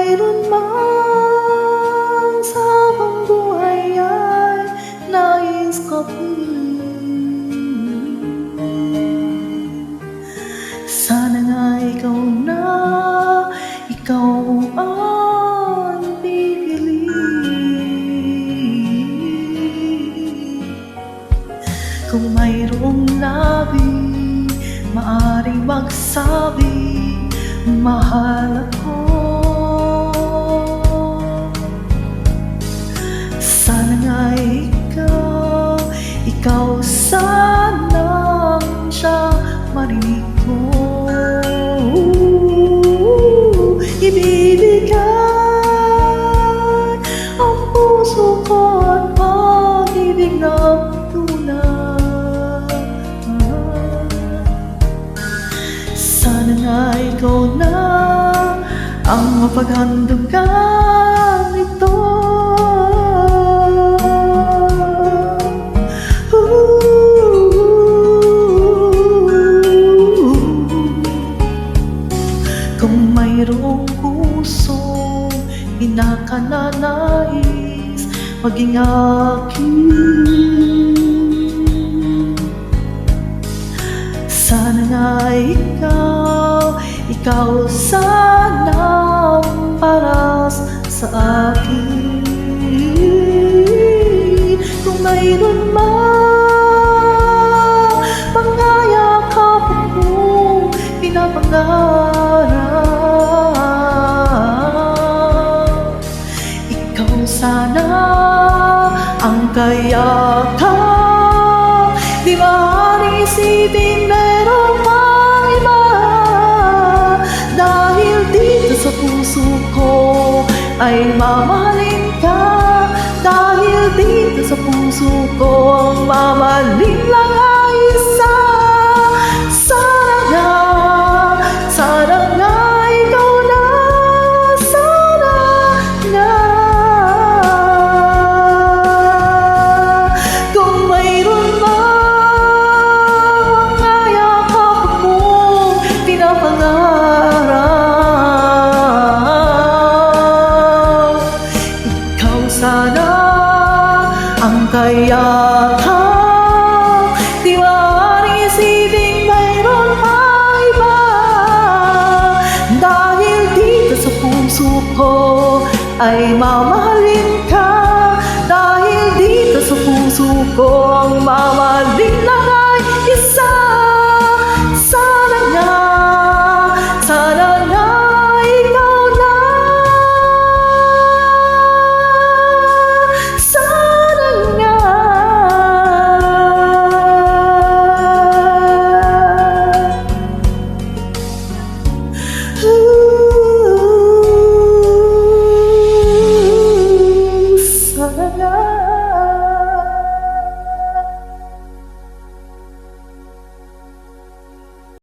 mayroon man sa habang buhay ay nais ka sana nga ikaw na, ikaw ang pipiliin. Kung mayroong labi, maaaring magsabi, mahal ako. Sana nga ikaw sanang siya marinig ko. Ibibigay ang puso ko at pag-ibig na tunay. Sana nga ikaw na ang mapaghandugan nito. Kung mayroong pusong inakananais maging akin, sana nga ikaw sana para sa akin. Kung mayroon man pangayakap akong pinapangarap, ikaw sana ang kayakap. Di maaaring isipin meron pang iba, dahil dito sa puso ko ay mamahalin ka. Dahil dito sa puso ko ang mamahalin lang ay isa. Sana nga ikaw na, sana nga. Kung mayroon mang ayakap akong pinapangarap, ikaw sana ang kayakap. Di maaaring isipin mayroon pang iba, dahil dito sa puso ko ay mamahalin ka. Dahil dito sa puso ko ang